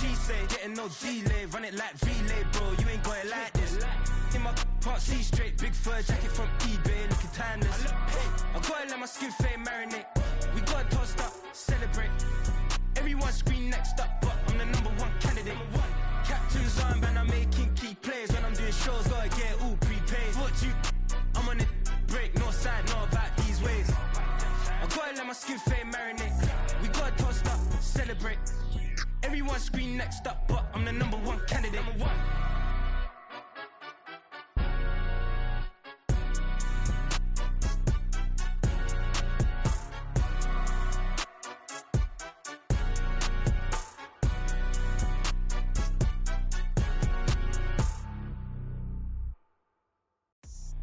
she say, getting no delay, run it like relay, bro, you ain't got it like this. In my part C straight, big fur jacket from eBay, looking timeless. I gotta let my skin fade marinate. We gotta toast up, celebrate. Everyone scream next up, but I'm the number one candidate. Captain's armband, I'm making key plays. When I'm doing shows, gotta get it all prepaid. What you, I'm on it, break, no side, no about these ways. I gotta let my skin fade marinate. We gotta toast up, celebrate. Everyone scream next up, but I'm the number one candidate.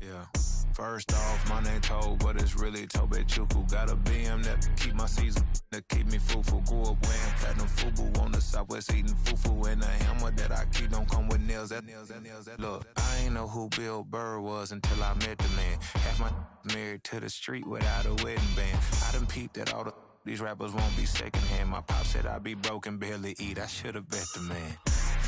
Yeah. First off, my name Toad, but it's really Tobe Chuku. Got a BM that keep my season, that keep me fufu. Grew up wearing platinum fubu on the southwest eating fufu. And the hammer that I keep don't come with nails. Look, I ain't know who Bill Burr was until I met the man. Half my married to the street without a wedding band. I done peeped that all these rappers won't be secondhand. My pop said I'd be broken, barely eat. I should've bet the man.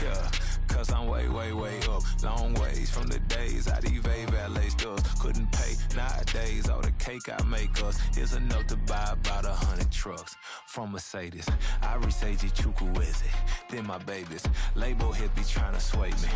Yeah, cause I'm way up, long ways from the days I evade valet stores. Couldn't pay nowadays, all the cake I make us is enough to buy about 100 trucks from Mercedes. I resage Chukwueze, then my babies. Label hit be trying to sway me,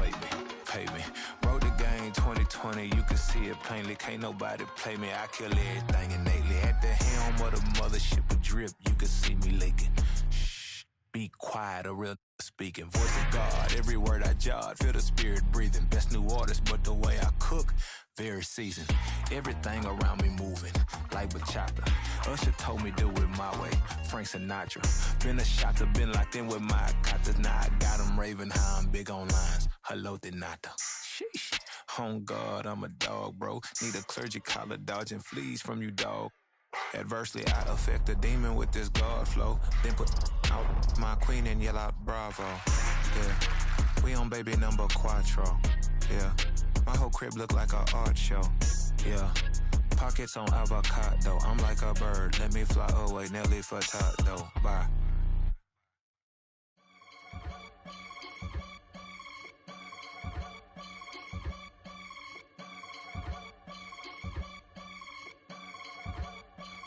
pay me. Wrote the game 2020, you can see it plainly. Can't nobody play me, I kill everything innately. At the helm of the mothership with drip, you can see me leaking. Shh, be quiet, a real speaking. Voice of God, every word I jot, feel the spirit breathing. Best new artist, but the way I cook, very seasoned. Everything around me moving, like bachata. Usher told me do it my way, Frank Sinatra. Been a shotter, been locked in with my katas. Now I got them raving how I'm big on lines. Hello, Denata. Sheesh. On God, I'm a dog, bro. Need a clergy collar, dodging fleas from you, dog. Adversely, I affect a demon with this God flow. Then put out my queen and yell out bravo. Yeah, we on baby number quattro. Yeah, my whole crib look like an art show. Yeah, pockets on avocado. I'm like a bird, let me fly away. Nelly Furtado, bye.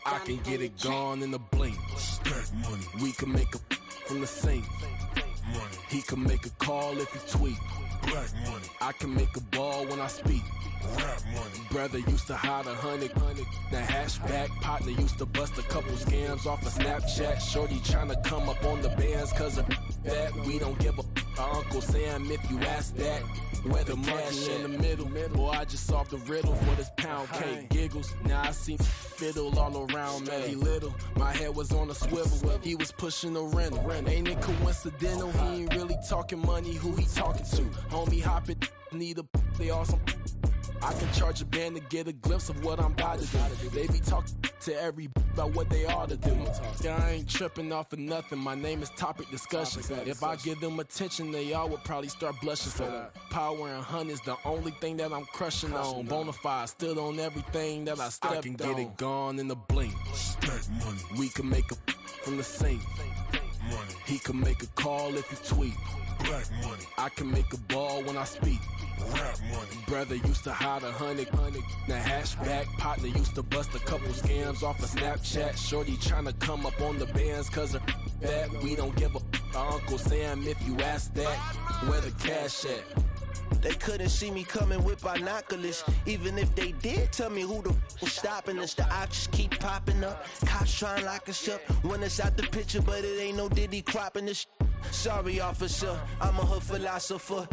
I can get it gone in a blink. Stack money. We can make a from the sink. Money. He can make a call if he tweet. Black money. I can make a ball when I speak. Rap money. Brother used to hide 100. The hashback partner used to bust a couple scams off of Snapchat. Shorty tryna come up on the bands cause of that. We don't give a Uncle Sam if you ask that. Where the monkey in the middle. Boy, I just solved the riddle for this pound cake. Giggles, now I see fiddle all around me. He little, my head was on a swivel. He was pushing a rental. Ain't it coincidental? He ain't really talking money. Who he talking to? Homie hopping, need a they awesome. I can charge a band to get a glimpse of what I'm about to do. They be talking to every about what they ought to do. Yeah, I ain't tripping off of nothing. My name is Topic Discussion. If I give them attention, they all would probably start blushing. So power and hunt is the only thing that I'm crushing on. Bonafide stood on everything that I stepped on. I can get it gone in a blink. Stack money. We can make a from the sink. Money. He can make a call if he tweet. Black money. I can make a ball when I speak. Rap money. Brother used to hide 100. The hashback partner used to bust a couple scams off of Snapchat. Shorty tryna come up on the bands cause of that. We don't give a Uncle Sam if you ask that. Where the cash at? They couldn't see me coming with binoculars. Even if they did, tell me who the was stopping us. The options keep popping up. Cops trying to lock us up. When it's out the picture, but it ain't no Diddy cropping this. Sorry, officer, I'm a hood philosopher.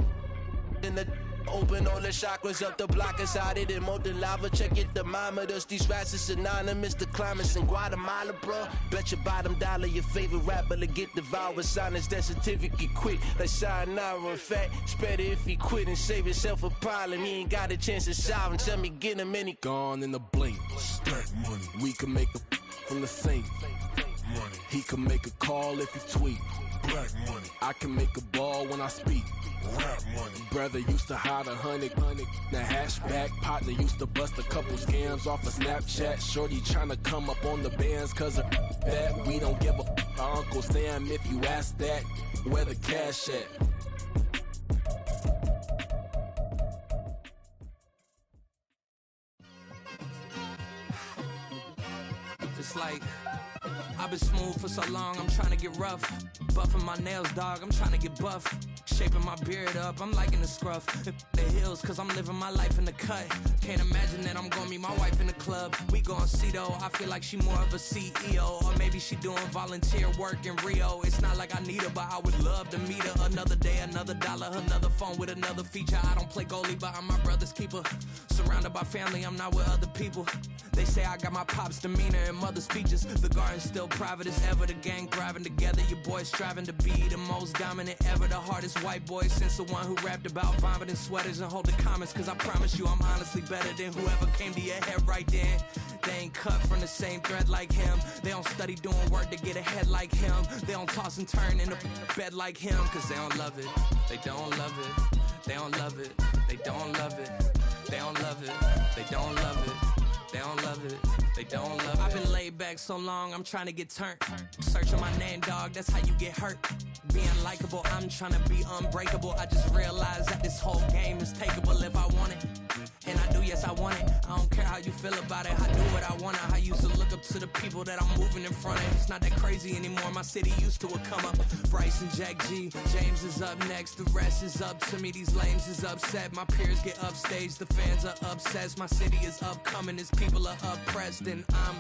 In the open all the chakras up the block inside it and molten lava. Check your thermometers. These rats is anonymous. The climates in Guatemala, bro. Bet your bottom dollar your favorite rapper to get devoured. Sign his death certificate quick. Like sayonara. In fact, it's better if he quit and save himself a problem. He ain't got a chance to solve him. Tell me get him any gone in a blink. Stack money. We can make a from the sink. Money. He can make a call if he tweet. Black money. I can make a ball when I speak. Rap money. Brother used to hide 100, the hatchback. Partner used to bust a couple scams off of Snapchat. Shorty tryna come up on the bands cause of that. We don't give a Uncle Sam if you ask that. Where the cash at? It's like I've been smooth for so long, I'm trying to get rough. Buffing my nails, dog, I'm trying to get buff. Shaping my beard up, I'm liking the scruff. The hills, cause I'm living my life in the cut. Can't imagine that I'm gonna meet my wife in the club. We gon' see though, I feel like she more of a CEO. Or maybe she doing volunteer work in Rio. It's not like I need her, but I would love to meet her. Another day, another dollar, another phone with another feature. I don't play goalie, but I'm my brother's keeper. Surrounded by family, I'm not with other people. They say I got my pop's demeanor and mother's features. The garden's still private as ever, the gang thriving together. Your boys striving to be the most dominant ever. The hardest white boy since the one who rapped about vomiting sweaters and hold the comments. Cause I promise you I'm honestly better than whoever came to your head right then. They ain't cut from the same thread like him. They don't study doing work to get ahead like him. They don't toss and turn in the bed like him. Cause they don't love it, they don't love it. They don't love it, they don't love it. They don't love it, they don't love it. They don't love it, they don't love it. I've been laid back so long, I'm trying to get turned. Searching my name, dog, that's how you get hurt. Being likable, I'm trying to be unbreakable. I just realized that this whole game is takeable if I want it. And I do, yes, I want it. I don't care how you feel about it. I do what I want. I used to look up to the people that I'm moving in front of. It's not that crazy anymore. My city used to a come up. Bryce and Jack G. James is up next. The rest is up to me. These lames is upset. My peers get upstage. The fans are obsessed. My city is upcoming. As people are oppressed. And I'm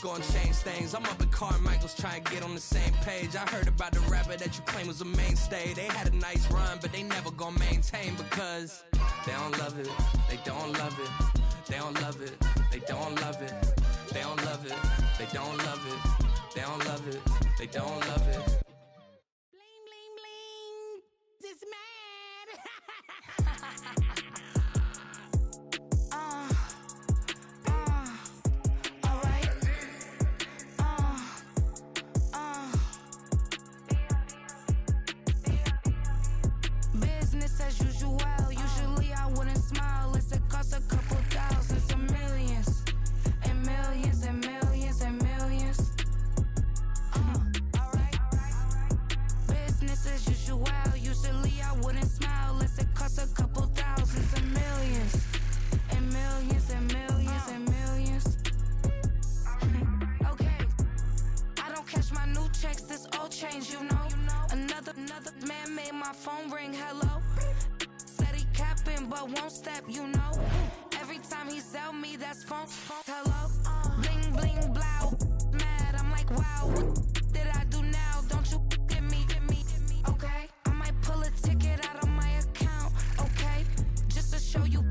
gonna change things. I'm up at Carmichael's trying to get on the same page. I heard about the rapper that you claim was a mainstay. They had a nice run, but they never gonna maintain because they don't love it. They don't love it. They don't love it. They don't love it. They don't love it. They don't love it. They don't love it. They don't love it. Bling, bling, bling. This mad. All right. Business as usual. Usually I wouldn't smile. It's a cost a couple thousands and millions. And millions and millions and millions. Alright. Business as usual. Usually I wouldn't smile. It's a cost a couple thousands and millions. And millions and millions and millions. Okay. I don't catch my new checks, this old change, you know. Another man made my phone ring, hello. Said he capping but won't step, you know. Every time he sell me, that's phone, hello. Bling, bling, blow, mad, I'm like, wow, what did I do now? Don't you get me, okay? I might pull a ticket out of my account, okay? Just to show you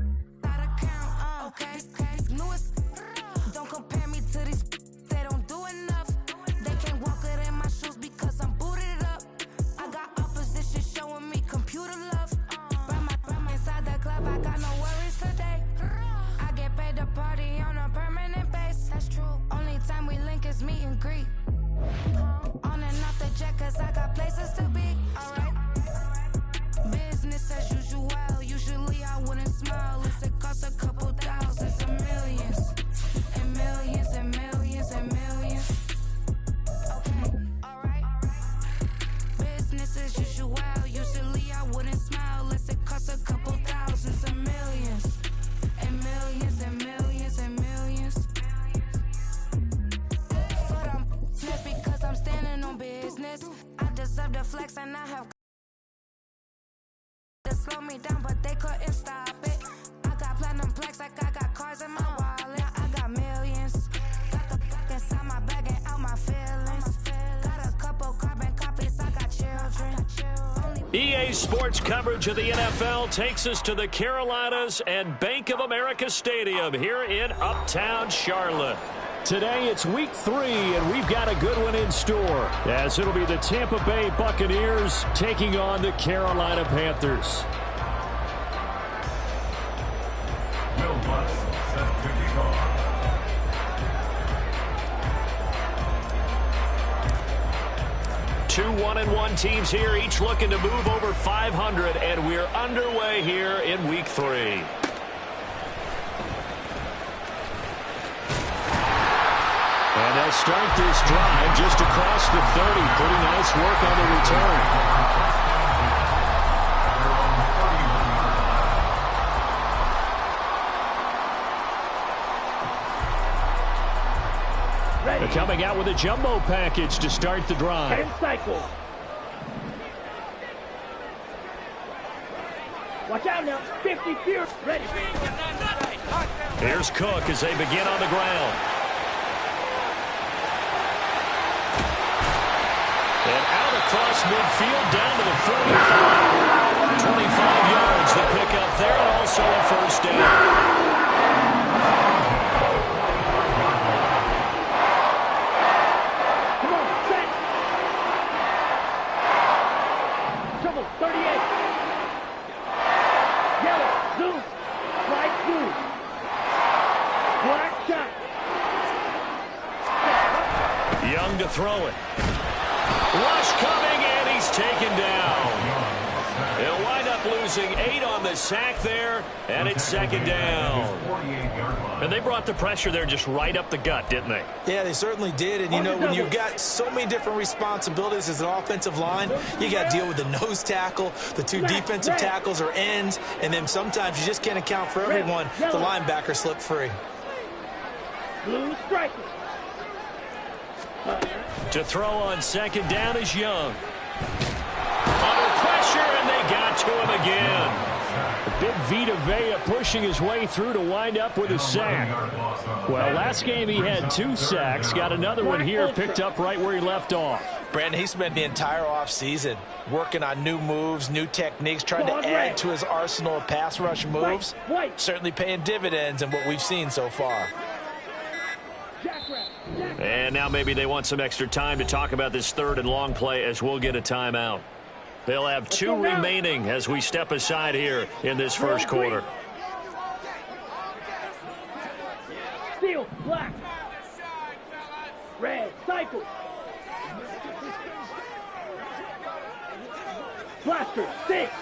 how to count, okay? Newest, don't compare me to these, they don't do enough. They can't walk it in my shoes because I'm booted up. I got opposition showing me computer love. From inside the club, I got no worries today. I get paid to party on a permanent base. That's true. Only time we link is meet and greet. On and off the jet, cause I got places to be. Alright. Business as usual. Usually I wouldn't smile. It's a cost a couple thousands and millions. And millions and millions and millions. Okay. Alright. Business as usual. Usually I wouldn't smile. It's a cost a couple thousands and millions. And millions and millions and millions. But I'm just because I'm standing on business. I deserve the flex and I have to slow me down, but they couldn't stop it. I got platinum plaques like I got cars in my wallet. I got millions. Got the fuck inside my bag and out my feelings. Got a couple carbon copies, I got children. EA Sports coverage of the NFL takes us to the Carolinas and Bank of America Stadium here in Uptown Charlotte. Today it's week 3, and we've got a good one in store, as it'll be the Tampa Bay Buccaneers taking on the Carolina Panthers. Will Butts set to kick off. Two 1-1 teams here, each looking to move over 500, and we're underway here in Week 3. And they'll start this drive just across the 30. Pretty nice work on the return. They're coming out with a jumbo package to start the drive. 10 cycles. Watch out now. 50 feet. Ready. Here's Cook as they begin on the ground. And out across midfield down to the 45. 25 yards the pick up there, and also a first down. Young to throw it. Rush coming, and he's taken down. They'll wind up losing 8 on the sack there, and it's second down. And they brought the pressure there just right up the gut, didn't they? Yeah, they certainly did. And, you know, when you've got so many different responsibilities as an offensive line, you got to deal with the nose tackle, the 2 defensive tackles or ends, and then sometimes you just can't account for everyone. The linebacker slipped free. Blue striker. To throw on second down is Young. Under pressure, and they got to him again. A big Vita Vea pushing his way through to wind up with a sack. Well, last game he had 2 sacks. Got another one here, picked up right where he left off. Brandon, he spent the entire offseason working on new moves, new techniques, trying to add to his arsenal of pass rush moves. Certainly paying dividends in what we've seen so far. And now maybe they want some extra time to talk about this 3rd and long play as we'll get a timeout. They'll have 2 remaining as we step aside here in this first quarter. Steel, black. Red, cycle. Blaster, 6.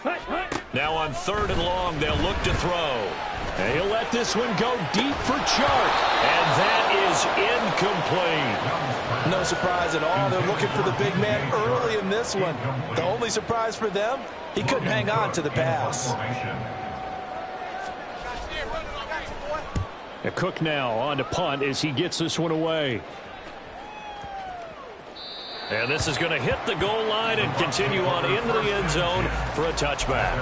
Hut, hut. Now on 3rd and long, they'll look to throw. And he'll let this one go deep for Chark. And that is incomplete. No surprise at all. They're looking for the big man early in this one. The only surprise for them, he couldn't hang on to the pass. Cook now on to punt as he gets this one away. And this is going to hit the goal line and continue on into the end zone for a touchback.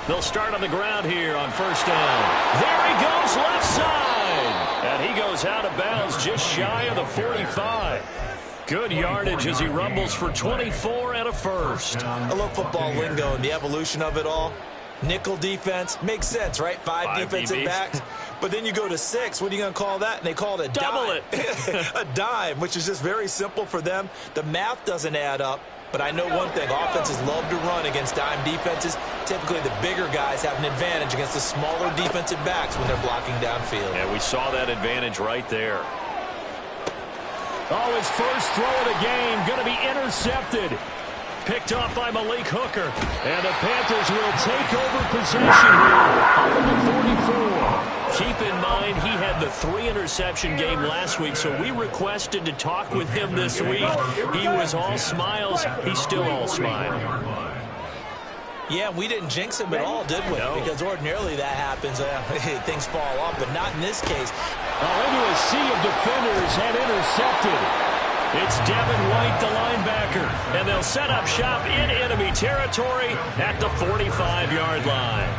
They'll start on the ground here on first down. There he goes, left side. And he goes out of bounds just shy of the 45. Good yardage as he rumbles for 24 and a first. I love football lingo and the evolution of it all. Nickel defense makes sense, right? 5 defensive backs. But then you go to 6. What are you going to call that? And they call it a double dime. A dime, which is just very simple for them. The math doesn't add up. But I know one thing, offenses love to run against dime defenses. Typically the bigger guys have an advantage against the smaller defensive backs when they're blocking downfield. And we saw that advantage right there. Oh, his first throw of the game going to be intercepted. Picked off by Malik Hooker. And the Panthers will take over possession here at the 44. Keep in mind, he had the 3-interception game last week, so we requested to talk with him this week. He was all smiles. He's still all smile. Yeah, we didn't jinx him at all, did we? No. Because ordinarily that happens. Things fall off, but not in this case. Into a sea of defenders and intercepted. It's Devin White, the linebacker, and they'll set up shop in enemy territory at the 45-yard line.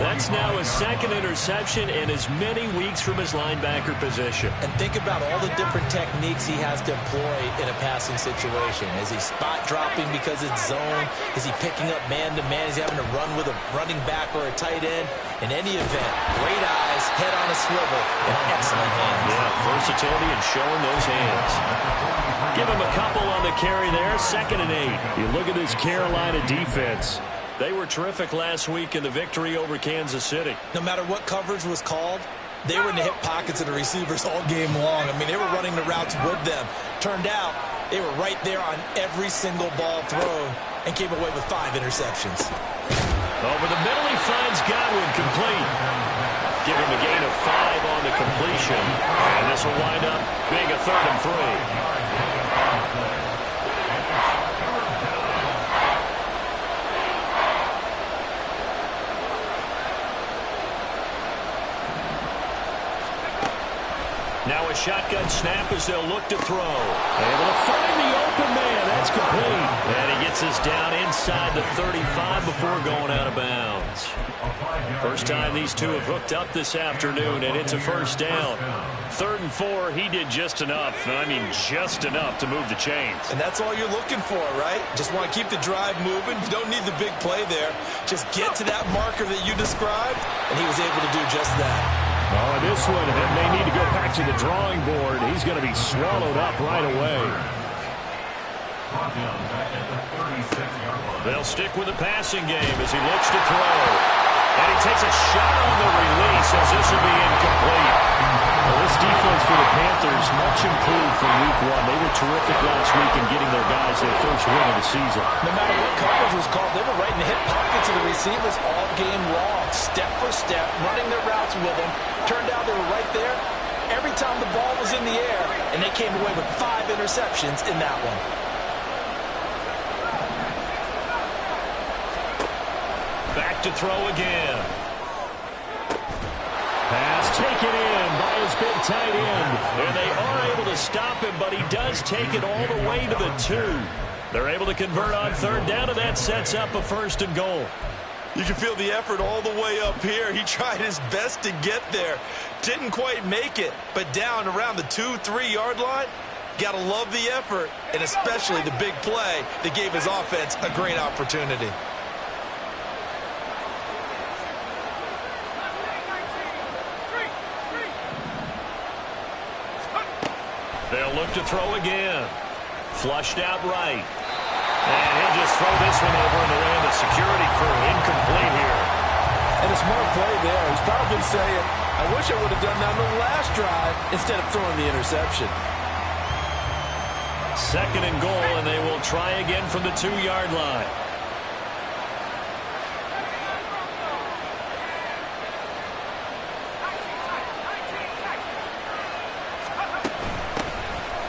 That's now his second interception in as many weeks from his linebacker position. And think about all the different techniques he has to employ in a passing situation. Is he spot dropping because it's zone? Is he picking up man-to-man? Is he having to run with a running back or a tight end? In any event, great eyes, head on a swivel, and excellent hands. Yeah, versatility and showing those hands. Give him a couple on the carry there, 2nd and 8. You look at this Carolina defense. They were terrific last week in the victory over Kansas City. No matter what coverage was called, they were in the hip pockets of the receivers all game long. I mean, they were running the routes with them. Turned out, they were right there on every single ball thrown and came away with 5 interceptions. Over the middle, he finds Godwin complete. Give him a gain of 5 on the completion. And this will wind up being a 3rd and 3. Now a shotgun snap as they'll look to throw. Able to find the open man. That's complete. And he gets us down inside the 35 before going out of bounds. First time these two have hooked up this afternoon, and it's a first down. 3rd and 4, he did just enough. I mean, just enough to move the chains. And that's all you're looking for, right? Just want to keep the drive moving. You don't need the big play there. Just get to that marker that you described, and he was able to do just that. Oh, and this one, it may need to go back to the drawing board. He's going to be swallowed up right away. They'll stick with the passing game as he looks to throw. And he takes a shot on the release as this will be incomplete. Well, this defense for the Panthers, much improved from week 1. They were terrific last week in getting their guys their first win of the season. No matter what coverage was called, they were right in the hip pockets of the receivers all game long. Step for step, running their routes with them. Turned out they were right there every time the ball was in the air, and they came away with 5 interceptions in that one. Back to throw again. Pass taken in by his big tight end. And they are able to stop him, but he does take it all the way to the 2. They're able to convert on 3rd down, and that sets up a 1st and goal. You can feel the effort all the way up here. He tried his best to get there. Didn't quite make it, but down around the 2-3 yard line, got to love the effort, and especially the big play that gave his offense a great opportunity. They'll look to throw again. Flushed out right. And he'll just throw this one over in the way of the security crew. Incomplete here. And a smart play there. He's probably saying, I wish I would have done that on the last drive instead of throwing the interception. 2nd and goal, and they will try again from the 2-yard line.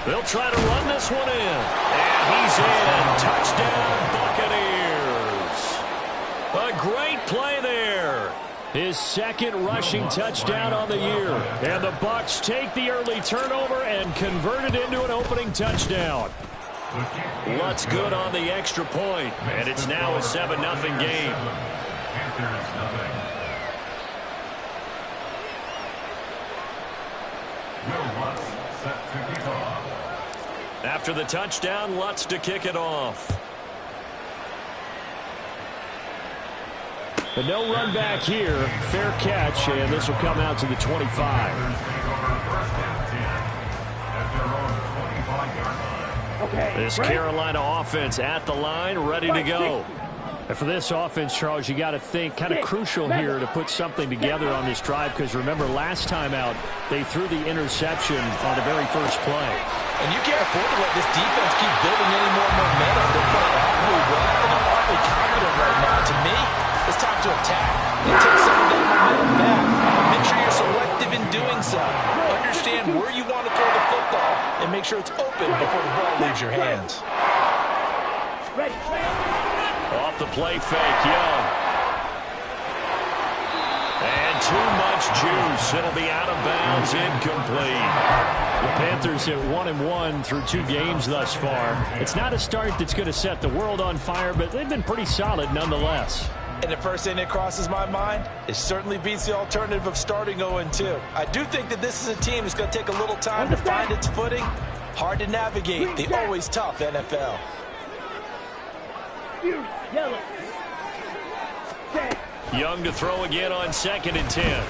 They'll try to run this one in. And he's in. Touchdown, Buccaneers. A great play there. His 2nd rushing touchdown on the year. And the Bucs take the early turnover and convert it into an opening touchdown. Lutz good on the extra point. And it's now a 7-0 game. After the touchdown, Lutz to kick it off. But no run back here. Fair catch, and this will come out to the 25. This Carolina offense at the line, ready to go. And for this offense, Charles, you got to think kind of crucial here to put something together on this drive, because remember last time out they threw the interception on the very first play. And you can't afford to let this defense keep building any more momentum. They're playing awfully well, and they're awfully confident right now. To me, it's time to attack and take some of that momentum back. Make sure you're selective in doing so. Understand where you want to throw the football and make sure it's open before the ball leaves your hands. Off the play fake, Young. And too much juice. It'll be out of bounds, incomplete. The Panthers at 1-1 through 2 games thus far. It's not a start that's going to set the world on fire, but they've been pretty solid nonetheless. And the first thing that crosses my mind, it certainly beats the alternative of starting 0-2. I do think that this is a team that's going to take a little time to find its footing. Hard to navigate the always tough NFL. Yellow. Young to throw again on 2nd and 10.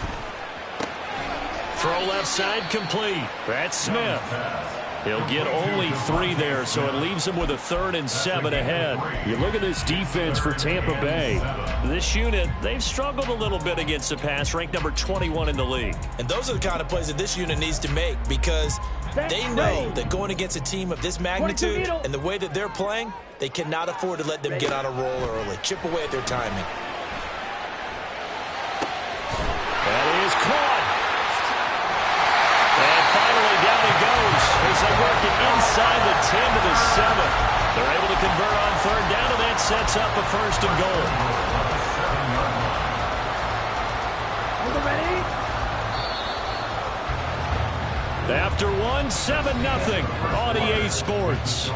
Throw left side complete. That's Smith. He'll get only 3 there, so it leaves him with a 3rd and 7 ahead. You look at this defense for Tampa Bay. This unit, they've struggled a little bit against the pass, ranked number 21 in the league. And those are the kind of plays that this unit needs to make because they know that going against a team of this magnitude and the way that they're playing, they cannot afford to let them get on a roll early. Chip away at their timing. That is caught. And finally down he goes as they work it inside the 10 to the 7. They're able to convert on 3rd down, and that sets up a 1st and goal. Ready? After 1, 7-0 on EA Sports.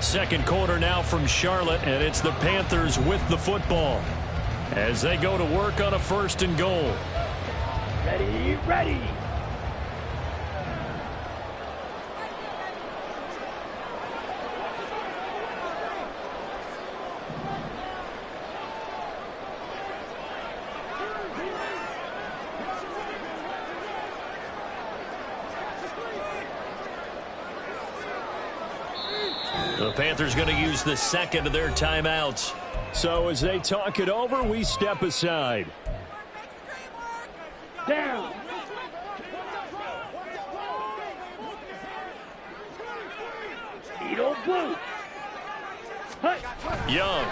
Second quarter now from Charlotte, and it's the Panthers with the football as they go to work on a 1st and goal. Ready, ready. The Panthers going to use the 2nd of their timeouts. So as they talk it over, we step aside. Down. Edo blue. Young.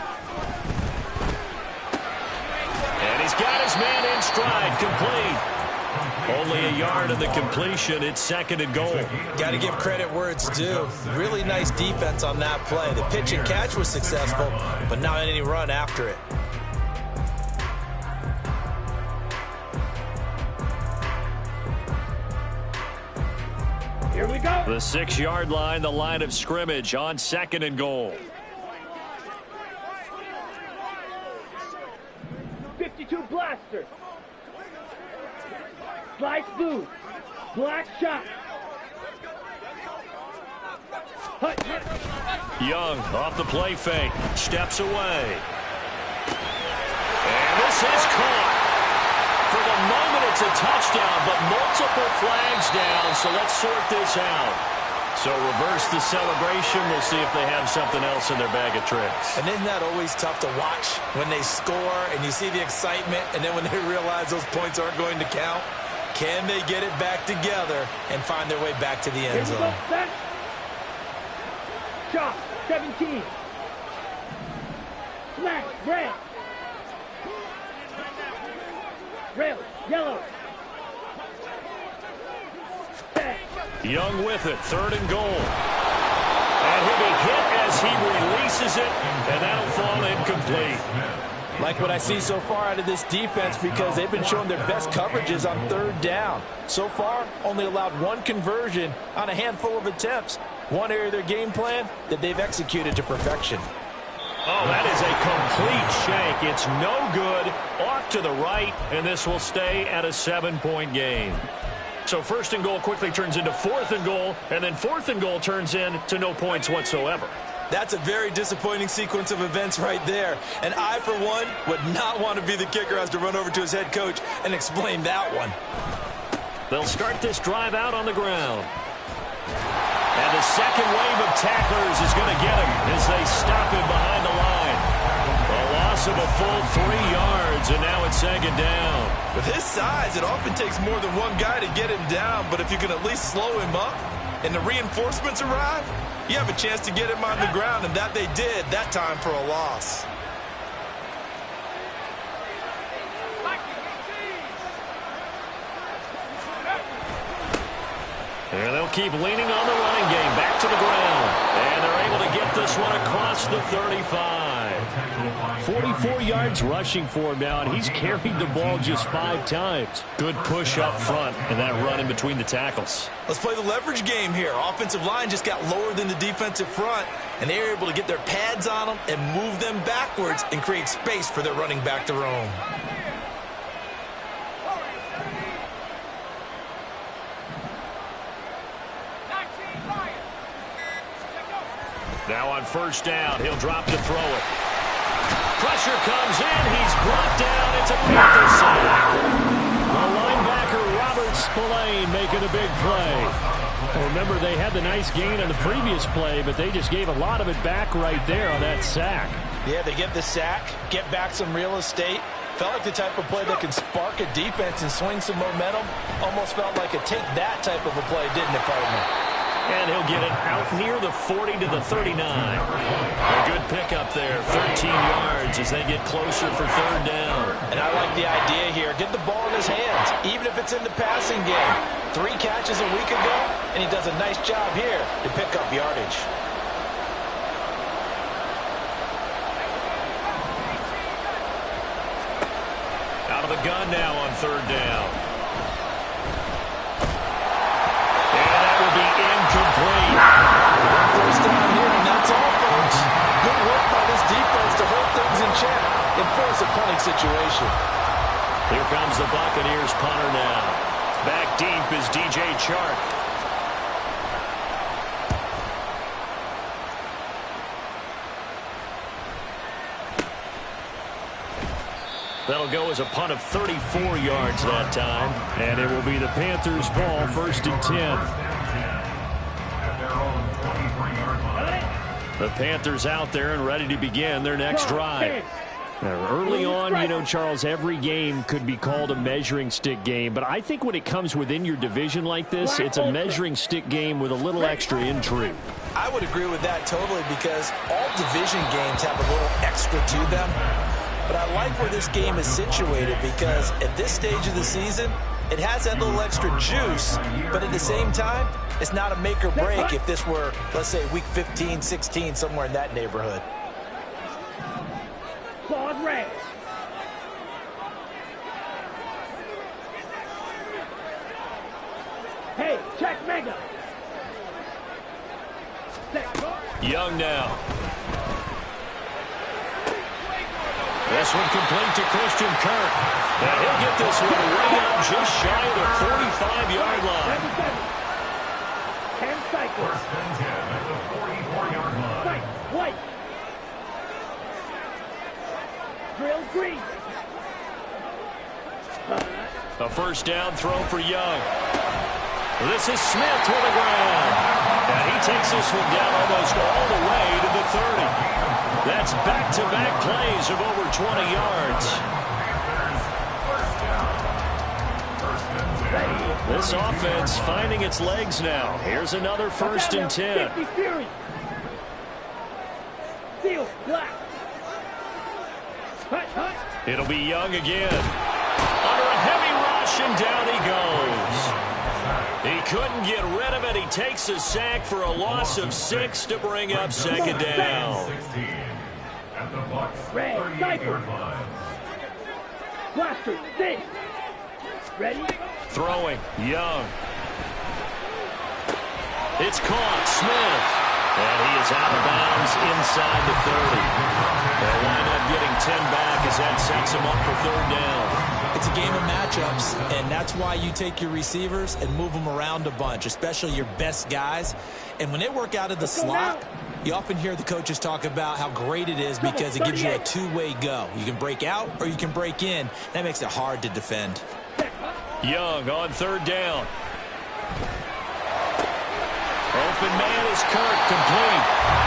And he's got his man in stride, complete. Only a yard of the completion. It's 2nd and goal. Got to give credit where it's due. Really nice defense on that play. The pitch and catch was successful, but not any run after it. Here we go. The 6-yard line, the line of scrimmage on 2nd and goal. 52 blaster. Slice blue. Black shot. Young off the play fake. Steps away. And this is caught. For the moment, it's a touchdown, but multiple flags down, so let's sort this out. So reverse the celebration. We'll see if they have something else in their bag of tricks. And isn't that always tough to watch when they score and you see the excitement, and then when they realize those points aren't going to count? Can they get it back together and find their way back to the end zone? Shot, 17. Flag, red. Rail, yellow. Young with it, 3rd and goal. And he'll be hit as he releases it, and that'll fall incomplete. Like what I see so far out of this defense because they've been showing their best coverages on 3rd down. So far, only allowed 1 conversion on a handful of attempts. One area of their game plan that they've executed to perfection. Oh, that is a complete shank. It's no good. Off to the right, and this will stay at a 7-point game. So 1st and goal quickly turns into 4th and goal, and then 4th and goal turns into no points whatsoever. That's a very disappointing sequence of events right there. And I, for one, would not want to be the kicker who has to run over to his head coach and explain that one. They'll start this drive out on the ground. And the second wave of tacklers is going to get him as they stop him behind the line. A loss of a full 3 yards, and now it's 2nd down. With his size, it often takes more than one guy to get him down, but if you can at least slow him up and the reinforcements arrive, you have a chance to get him on the ground, and that they did that time for a loss. And they'll keep leaning on the running game. Back to the ground. And they're able to get this one across the 35. 44 yards rushing for him now, and he's carried the ball just 5 times. Good push up front and that run in between the tackles. Let's play the leverage game here. Offensive line just got lower than the defensive front, and they were able to get their pads on them and move them backwards and create space for their running back to roam. Now on first down, he'll drop to throw it. Pressure comes in. He's brought down. It's a Panther sack. The linebacker, Robert Spillane, making a big play. Well, remember, they had the nice gain on the previous play, but they just gave a lot of it back right there on that sack. Yeah, they get the sack, get back some real estate. Felt like the type of play that can spark a defense and swing some momentum. Almost felt like a take that type of a play, didn't it, partner? And he'll get it out near the 40 to the 39. A good pickup there, 13 yards as they get closer for third down. And I like the idea here. Get the ball in his hands, even if it's in the passing game. 3 catches a week ago, and he does a nice job here to pick up yardage. Out of the gun now on third down. Incomplete. First down here, and that's all, folks. Good work by this defense to hold things in check and force a punting situation. Here comes the Buccaneers punter now. Back deep is DJ Chark. That'll go as a punt of 34 yards that time. And it will be the Panthers' ball, first and 10. The Panthers out there and ready to begin their next drive. Now, early on, you know, Charles, every game could be called a measuring stick game. But I think when it comes within your division like this, it's a measuring stick game with a little extra intrigue. I would agree with that totally because all division games have a little extra to them. But I like where this game is situated because at this stage of the season, it has that little extra juice, but at the same time, it's not a make or break if this were, let's say, week 15, 16, somewhere in that neighborhood. Claude Ray. Hey, check Mega. Young now. This one complete to Christian Kirk. And he'll get this one way out just shy of the 45-yard line. 10 cycles. Fight, white. Drill green. A first down throw for Young. This is Smith to the ground. And he takes this one down almost all the way to the 30. That's back-to-back plays of over 20 yards. This offense finding its legs now. Here's another first and 10. It'll be Young again. Under a heavy rush, and down he goes. He couldn't get rid of it. He takes a sack for a loss of 6 to bring up second down. Red, Cypher. Blaster, 6. Ready? Throwing, Young. It's caught, Smith. And he is out of bounds inside the 30. They'll wind up getting 10 back as that sets him up for third down. It's a game of matchups, and that's why you take your receivers and move them around a bunch, especially your best guys. And when they work out of the slot, you often hear the coaches talk about how great it is because it gives you a two-way go. You can break out or you can break in. That makes it hard to defend. Young on third down. Open man is Kirk, complete.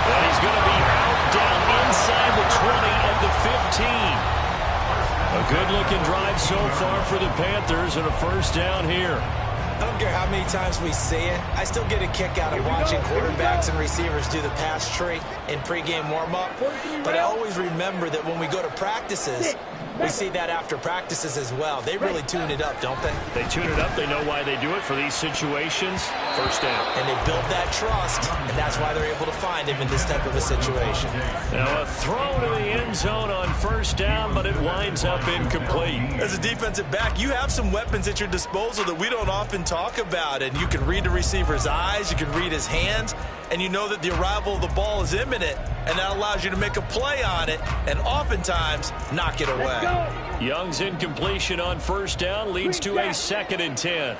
And he's going to be out down inside the 20 at the 15. A good-looking drive so far for the Panthers and a first down here. I don't care how many times we say it. I still get a kick out of watching quarterbacks and receivers do the pass tree in pregame warm-up. But I always remember that when we go to practices, We see that after practices as well. They really tune it up, don't they? They tune it up. They know why they do it for these situations. First down. And they build that trust, and that's why they're able to find him in this type of a situation. Now a throw to the end zone on first down, but it winds up incomplete. As a defensive back, you have some weapons at your disposal that we don't often talk about, and you can read the receiver's eyes, you can read his hands, and you know that the arrival of the ball is imminent, and that allows you to make a play on it and oftentimes knock it away. Young's incompletion on first down leads to a 2nd and 10.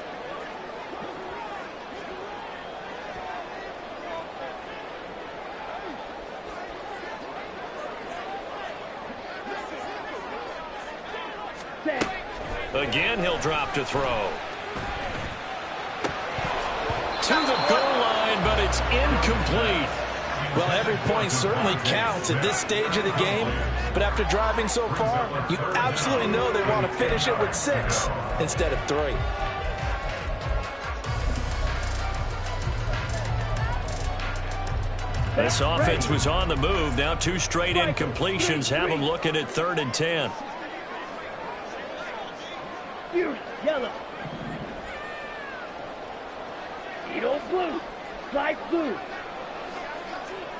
Again, he'll drop to throw. To the goal line, but it's incomplete. Well, every point certainly counts at this stage of the game, but after driving so far, you absolutely know they want to finish it with 6 instead of 3. This offense was on the move. Now 2 straight incompletions have them looking at 3rd and 10. Yellow. Edo blue. Light blue.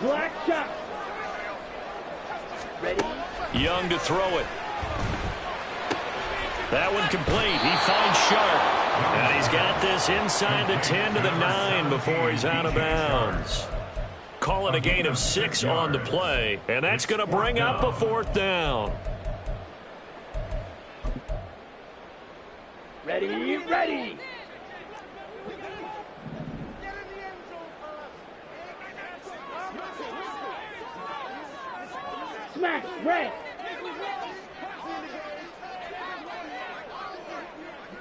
Black shot. Ready? Young to throw it. That one complete. He finds Sharp. And he's got this inside the 10 to the 9 before he's out of bounds. Call it a gain of 6 on the play. And that's going to bring up a 4th down. Ready, ready. Smash, red.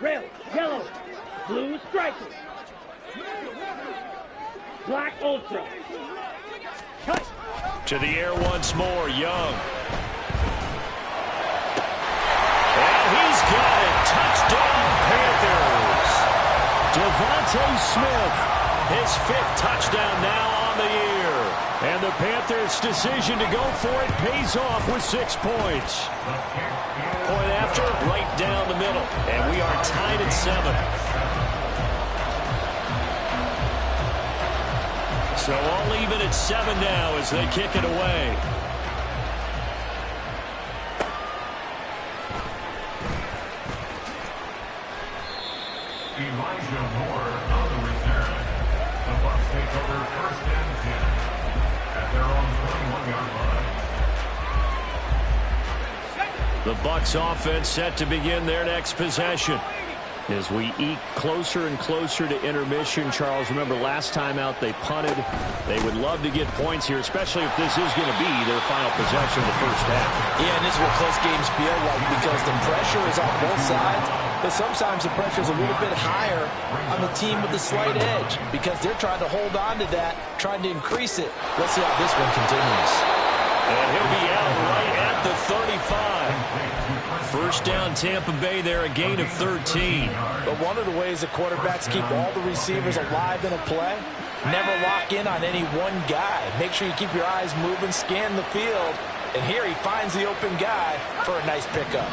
Red, yellow, blue striker. Black ultra. Cut. To the air once more, Young. And he's got it. Touchdown, Panthers. Devontae Smith, his 5th touchdown now on the year. And the Panthers' decision to go for it pays off with 6 points. Point after, right down the middle. And we are tied at 7. So all even at 7 now as they kick it away. Elijah Moore on the return. The Bucs take over 1st and 10 at their own 21-yard line. The Bucs offense set to begin their next possession. As we eke closer and closer to intermission, Charles, remember last time out they punted. They would love to get points here, especially if this is going to be their final possession of the first half. Yeah, and this is what close games feel like because the pressure is on both sides, but sometimes the pressure is a little bit higher on the team with the slight edge because they're trying to hold on to that, trying to increase it. Let's see how this one continues. And he'll be out right at the 35. First down, Tampa Bay there, a gain of 13. But one of the ways that quarterbacks keep all the receivers alive in a play, never lock in on any one guy. Make sure you keep your eyes moving, scan the field, and here he finds the open guy for a nice pickup.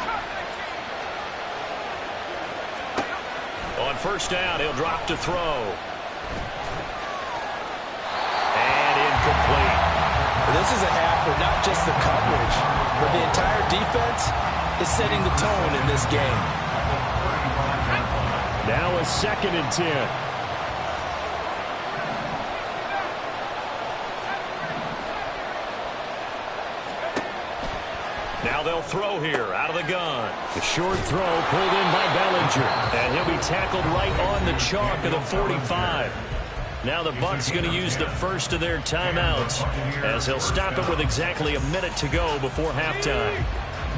On first down, he'll drop to throw. And incomplete. This is a half for not just the coverage, but the entire defense is setting the tone in this game. Now a 2nd and 10. Now they'll throw here out of the gun. The short throw pulled in by Bellinger. And he'll be tackled right on the chalk of the 45. Now the Bucs going to use the first of their timeouts as he'll stop it with exactly a minute to go before halftime.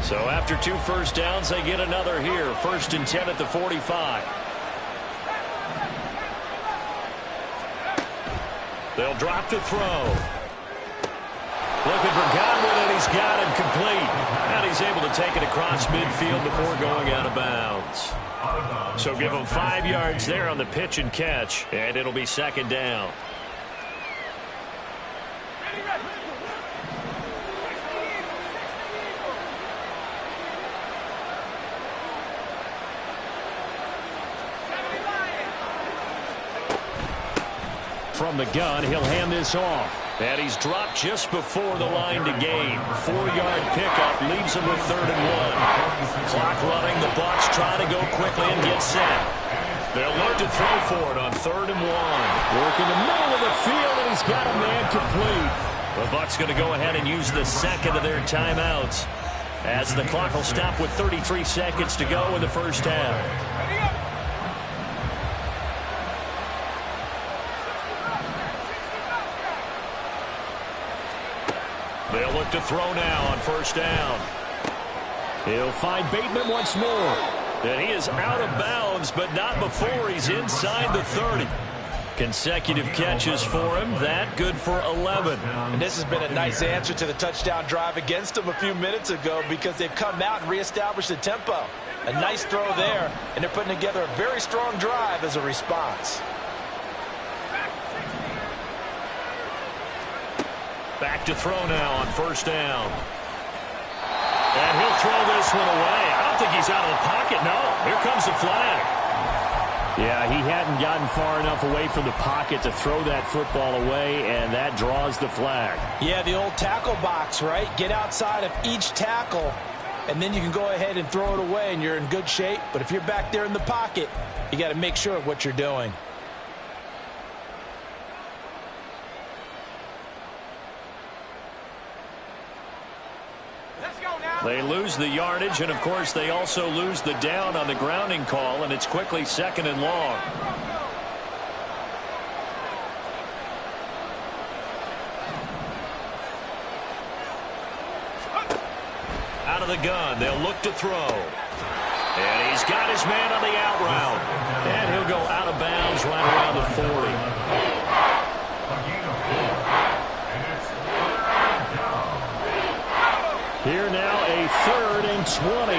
So after 2 first downs, they get another here. 1st and 10 at the 45. They'll drop to throw. Looking for Godwin, and he's got it complete. And he's able to take it across midfield before going out of bounds. So give him 5 yards there on the pitch and catch, and it'll be 2nd down. from the gun. He'll hand this off. And he's dropped just before the line to gain. 4-yard pickup leaves him with 3rd and 1. Clock running. The Bucs try to go quickly and get set. They'll look to throw for it on 3rd and 1. Working the middle of the field, and he's got a man complete. The Bucs going to go ahead and use the second of their timeouts, as the clock will stop with 33 seconds to go in the first half. They'll look to throw now on 1st down. He'll find Bateman once more. And he is out of bounds, but not before he's inside the 30. Consecutive catches for him. That good for 11. And this has been a nice answer to the touchdown drive against them a few minutes ago, because they've come out and reestablished the tempo. A nice throw there, and they're putting together a very strong drive as a response. Back to throw now on 1st down. And he'll throw this one away. I don't think he's out of the pocket. No, here comes the flag. Yeah, he hadn't gotten far enough away from the pocket to throw that football away, and that draws the flag. Yeah, the old tackle box, right? Get outside of each tackle, and then you can go ahead and throw it away, and you're in good shape. But if you're back there in the pocket, you got to make sure of what you're doing. They lose the yardage, and of course they also lose the down on the grounding call, and it's quickly 2nd and long. Out of the gun, they'll look to throw. And he's got his man on the out route. And he'll go out of bounds right around the 40. Here now, a 3rd and 20.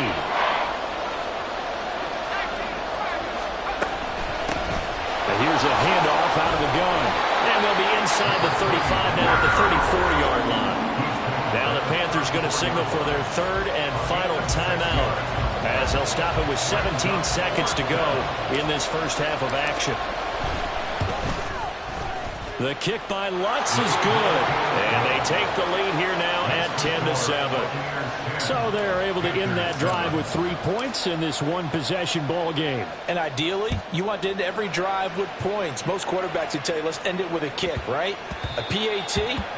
And here's a handoff out of the gun. And they'll be inside the 35 now at the 34-yard line. Now the Panthers going to signal for their 3rd and final timeout, as they'll stop it with 17 seconds to go in this first half of action. The kick by Lutz is good, and they take the lead here now at 10-7. So they're able to end that drive with 3 points in this one-possession ball game. And ideally, you want to end every drive with points. Most quarterbacks would tell you, let's end it with a kick, right? A PAT,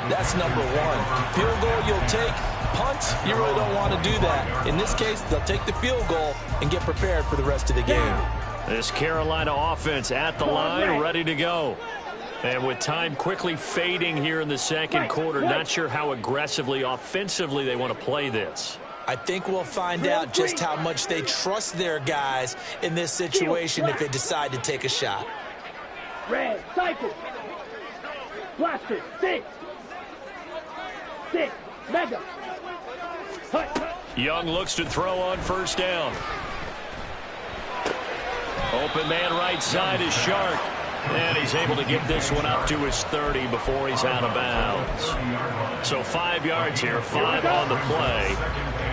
that's number 1. Field goal you'll take. Punt, you really don't want to do that. In this case, they'll take the field goal and get prepared for the rest of the game. This Carolina offense at the line, ready to go. And with time quickly fading here in the second quarter, not sure how aggressively, offensively they want to play this. I think we'll find out just how much they trust their guys in this situation if they decide to take a shot. Red, cycle. Blaster, 6. 6, mega. Young looks to throw on 1st down. Open man right side is Shark. And he's able to get this one up to his 30 before he's out of bounds. So 5 yards here, 5 on the play,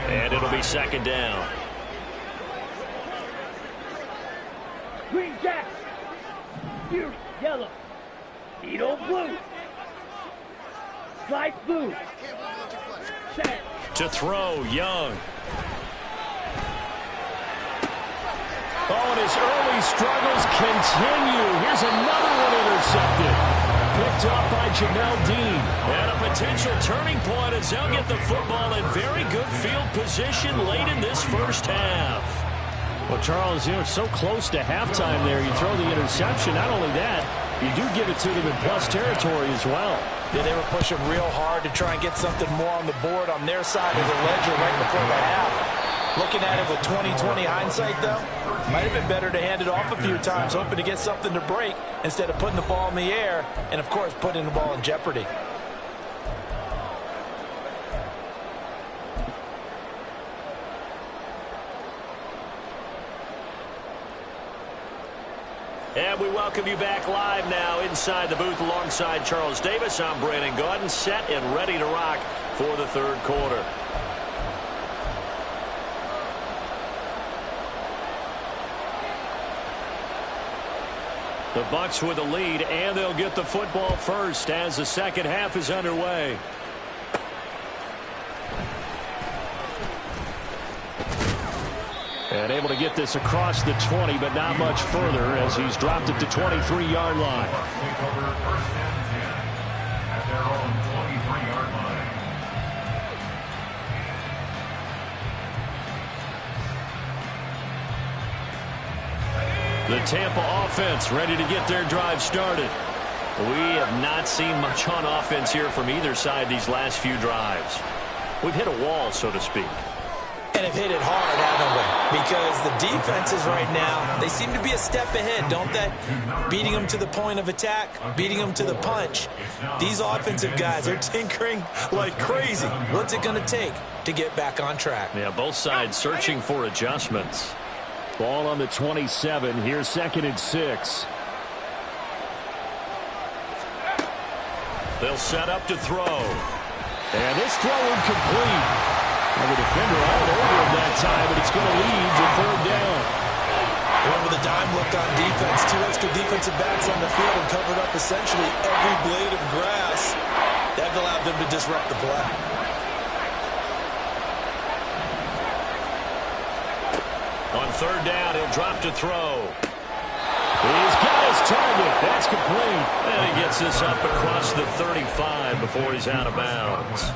and it'll be 2nd down. Green Jack. Fury, yellow. Edo, blue. Slice, blue. Set. To throw, Young. Oh, and his early struggles continue. Here's another one intercepted. Picked up by Jamel Dean. And a potential turning point as they'll get the football in very good field position late in this first half. Well, Charles, you know, it's so close to halftime there. You throw the interception. Not only that, you do give it to them in plus territory as well. Yeah, they were pushing real hard to try and get something more on the board on their side of the ledger right before the half. Looking at it with 20/20 hindsight, though, might have been better to hand it off a few times, hoping to get something to break instead of putting the ball in the air and, of course, putting the ball in jeopardy. And we welcome you back live now inside the booth alongside Charles Davis. I'm Brandon Gaudin, set and ready to rock for the 3rd quarter. The Bucs with the lead, and they'll get the football first as the second half is underway. And able to get this across the 20, but not much further as he's dropped it to 23-yard line. Take over first and 10 at their own 23-yard line. The Tampa offense ready to get their drive started. We have not seen much on offense here from either side these last few drives. We've hit a wall, so to speak. And have hit it hard, haven't we? Because the defenses right now, they seem to be a step ahead, don't they? Beating them to the point of attack, beating them to the punch. These offensive guys are tinkering like crazy. What's it going to take to get back on track? Yeah, both sides searching for adjustments. Ball on the 27. Here's 2nd and 6. They'll set up to throw. And this throw incomplete. And the defender all over him that time, but it's going to lead to 3rd down. Remember the dime look on defense. 2 extra defensive backs on the field and covered up essentially every blade of grass. That allowed them to disrupt the play. On 3rd down, he'll drop to throw. He's got his target. That's complete. And he gets this up across the 35 before he's out of bounds.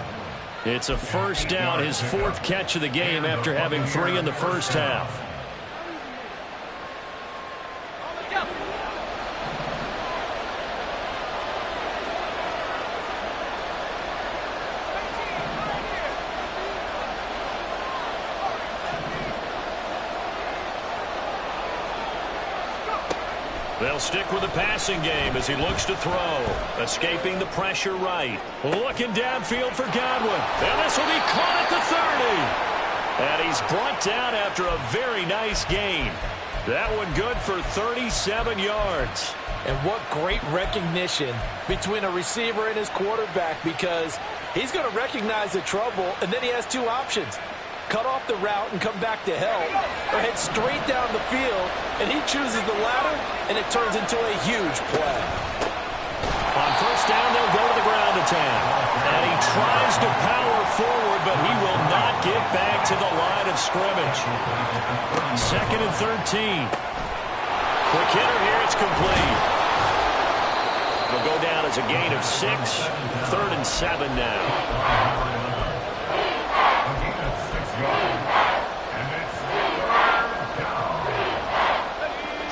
It's a 1st down, his 4th catch of the game after having 3 in the first half. They'll stick with the passing game as he looks to throw. Escaping the pressure right. Looking downfield for Godwin. And this will be caught at the 30. And he's brought down after a very nice gain. That one good for 37 yards. And what great recognition between a receiver and his quarterback, because he's going to recognize the trouble, and then he has 2 options. Cut off the route and come back to help, or head straight down the field, and he chooses the latter, and it turns into a huge play. On 1st down, they'll go to the ground attack. And he tries to power forward, but he will not get back to the line of scrimmage. 2nd and 13. Quick hitter here, it's complete. It'll go down as a gain of 6. 3rd and 7 now.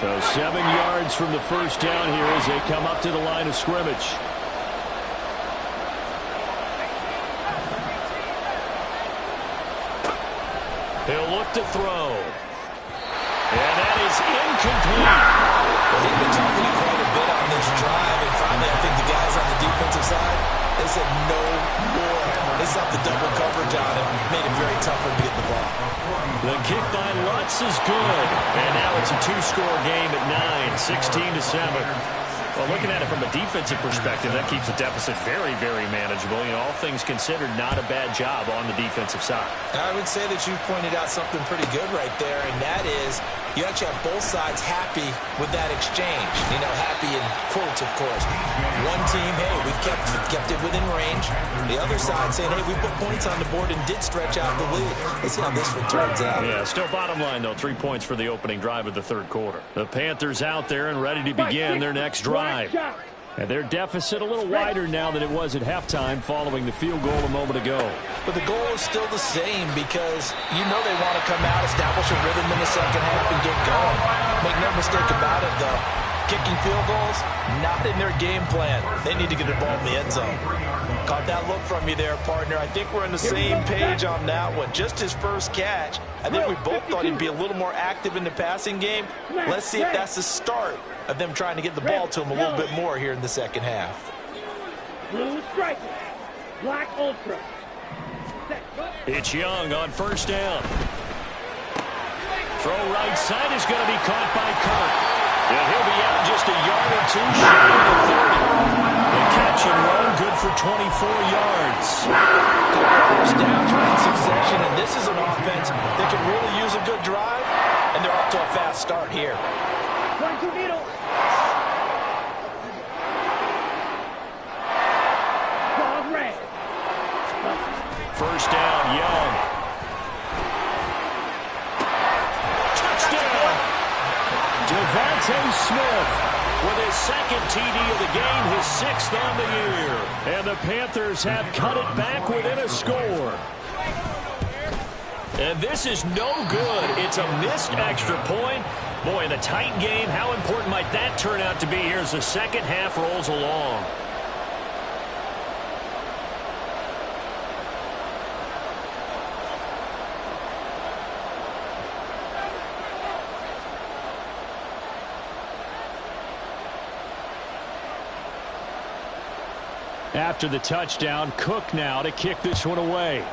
So 7 yards from the 1st down here as they come up to the line of scrimmage. He'll look to throw. And that is incomplete. Well, they've been talking quite a bit on this drive, and finally I think the guys on the defensive side, they said no more. They stopped the double coverage on him, made it very tough for him to get the ball. The kick by Lutz is good. And now it's a 2-score game at 9, 16-7. Well, looking at it from a defensive perspective, that keeps the deficit very, very manageable. You know, all things considered, not a bad job on the defensive side. I would say that you pointed out something pretty good right there, and that is you actually have both sides happy with that exchange. You know, happy in quotes, of course. One team, hey, we've kept it within range. The other side saying, hey, we put points on the board and did stretch out the lead. Let's see how this one turns out. Yeah, still bottom line, though, 3 points for the opening drive of the 3rd quarter. The Panthers out there and ready to begin their next drive. And their deficit a little wider now than it was at halftime following the field goal a moment ago. But the goal is still the same because you know they want to come out, establish a rhythm in the second half, and get going. Make no mistake about it, though. Kicking field goals, not in their game plan. They need to get the ball in the end zone. Caught that look from you there, partner. I think we're on the same page on that one. Just his first catch. I think we both thought he'd be a little more active in the passing game. Let's see if that's the start of them trying to get the ball to him a little bit more here in the second half. Blue striker, black ultra. It's Young on 1st down. Throw right side is going to be caught by Kirk. And he'll be out just a yard or 2 short of the 30. The catch and run good for 24 yards. First downs right in succession, and this is an offense that can really use a good drive, and they're off to a fast start here. first down. Young. Touchdown! Devontae Smith with his second TD of the game, his 6th on the year. And the Panthers have cut it back within a score. And this is no good. It's a missed extra point. Boy, in a tight game, how important might that turn out to be here as the second half rolls along? After the touchdown, Cook now to kick this one away.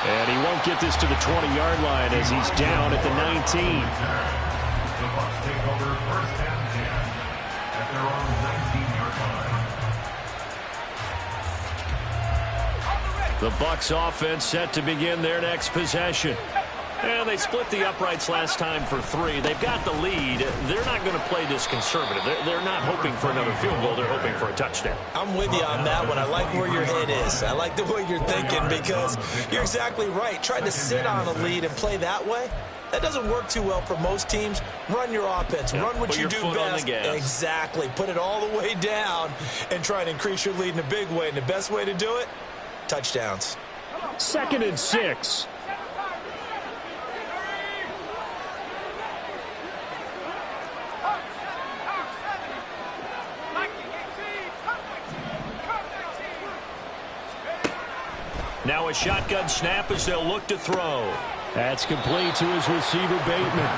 And he won't get this to the 20-yard line as he's down at the 19. The Bucs take over first and 10 at their own 19-yard line. The Bucs offense set to begin their next possession. And they split the uprights last time for 3. They've got the lead. They're not going to play this conservative. They're not hoping for another field goal. They're hoping for a touchdown. I'm with you on that one. I like where your head is. I like the way you're thinking because you're exactly right. Trying to sit on a lead and play that way, that doesn't work too well for most teams. Run your offense. Run what you do best. Exactly. Put it all the way down and try and increase your lead in a big way. And the best way to do it, touchdowns. 2nd and 6. Now a shotgun snap as they'll look to throw. That's complete to his receiver, Bateman.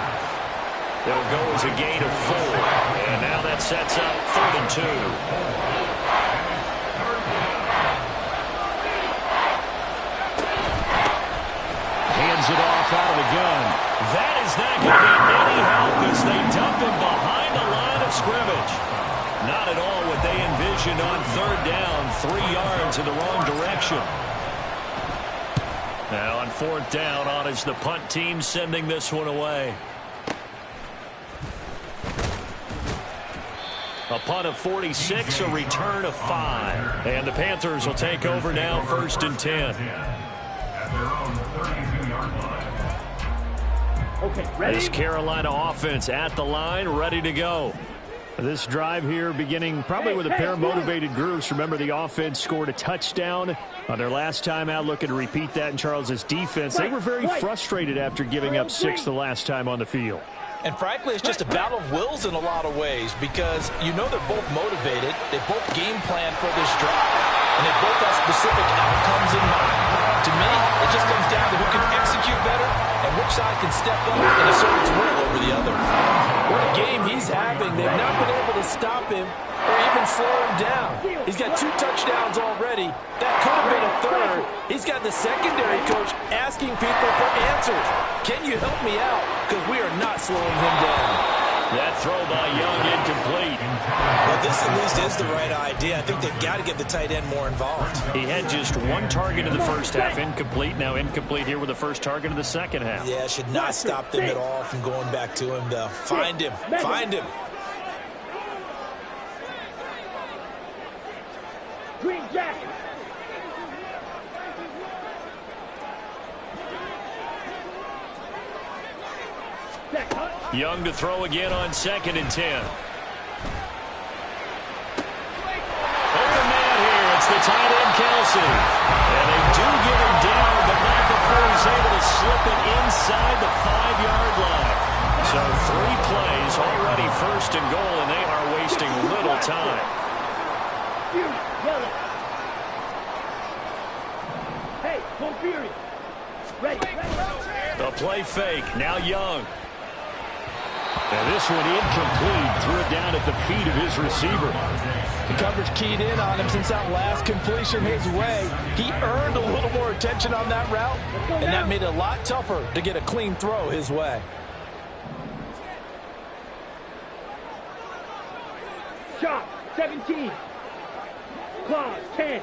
It'll go as a gain of 4. And now that sets up 3rd and 2. Hands it off out of the gun. That is not going to be any help as they dump him behind the line of scrimmage. Not at all what they envisioned on 3rd down. 3 yards in the wrong direction. Now on 4th down, on is the punt team sending this one away. A punt of 46, a return of 5. And the Panthers will take over now, 1st and 10. Okay, ready? This Carolina offense at the line, ready to go. This drive here beginning probably with a pair of motivated groups. Remember, the offense scored a touchdown on their last time out, looking to repeat that in Charles's defense. They were very frustrated after giving up 6 the last time on the field. And frankly, it's just a battle of wills in a lot of ways because you know they're both motivated. They both game plan for this drive. And they both have specific outcomes in mind. To me, it just comes down to who can execute better and which side can step up and assert its will over the other. What a game he's having. They've not been able to stop him or even slow him down. He's got 2 touchdowns already. That could have been a 3rd. He's got the secondary coach asking people for answers. Can you help me out? Because we are not slowing him down. That throw by Young incomplete. Well, this at least is the right idea. I think they've got to get the tight end more involved. He had just 1 target in the first half, incomplete. Now incomplete here with the first target of the second half. Yeah, should not stop them at all from going back to him, though. Find him. Find him. Green jacket. Young to throw again on 2nd and 10. Open man here. It's the tight end, Kelsey. And they do get him down, but not before he's able to slip it inside the 5-yard line. So 3 plays, already 1st and goal, and they are wasting little time. Hey, go Fury. Ready. The play fake. Now Young. And this one incomplete. Threw it down at the feet of his receiver. The coverage keyed in on him since that last completion his way. He earned a little more attention on that route, and that made it a lot tougher to get a clean throw his way. Shot, 17. Claws, 10.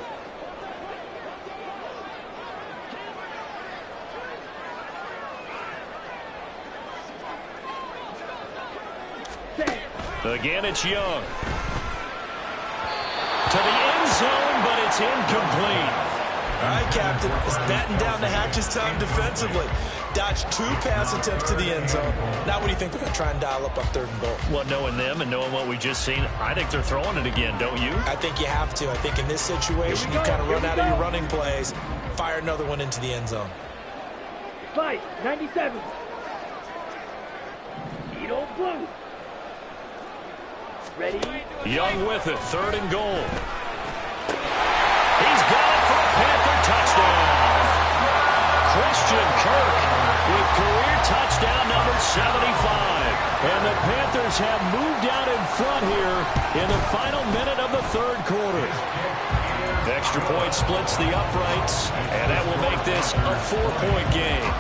Again, it's Young. To the end zone, but it's incomplete. All right, Captain. It's batten down the hatches time defensively. Dodged 2 pass attempts to the end zone. Now what do you think they're going to try and dial up on 3rd and goal? Well, knowing them and knowing what we just seen, I think they're throwing it again, don't you? I think you have to. I think in this situation, you kind of run out of your running plays, fire another one into the end zone. Fight, 97. Edo Blue. Ready? Young with it, 3rd and goal. He's got it for a Panther touchdown. Christian Kirk with career touchdown number 75. And the Panthers have moved out in front here in the final minute of the 3rd quarter. Extra point splits the uprights, and that will make this a 4-point game.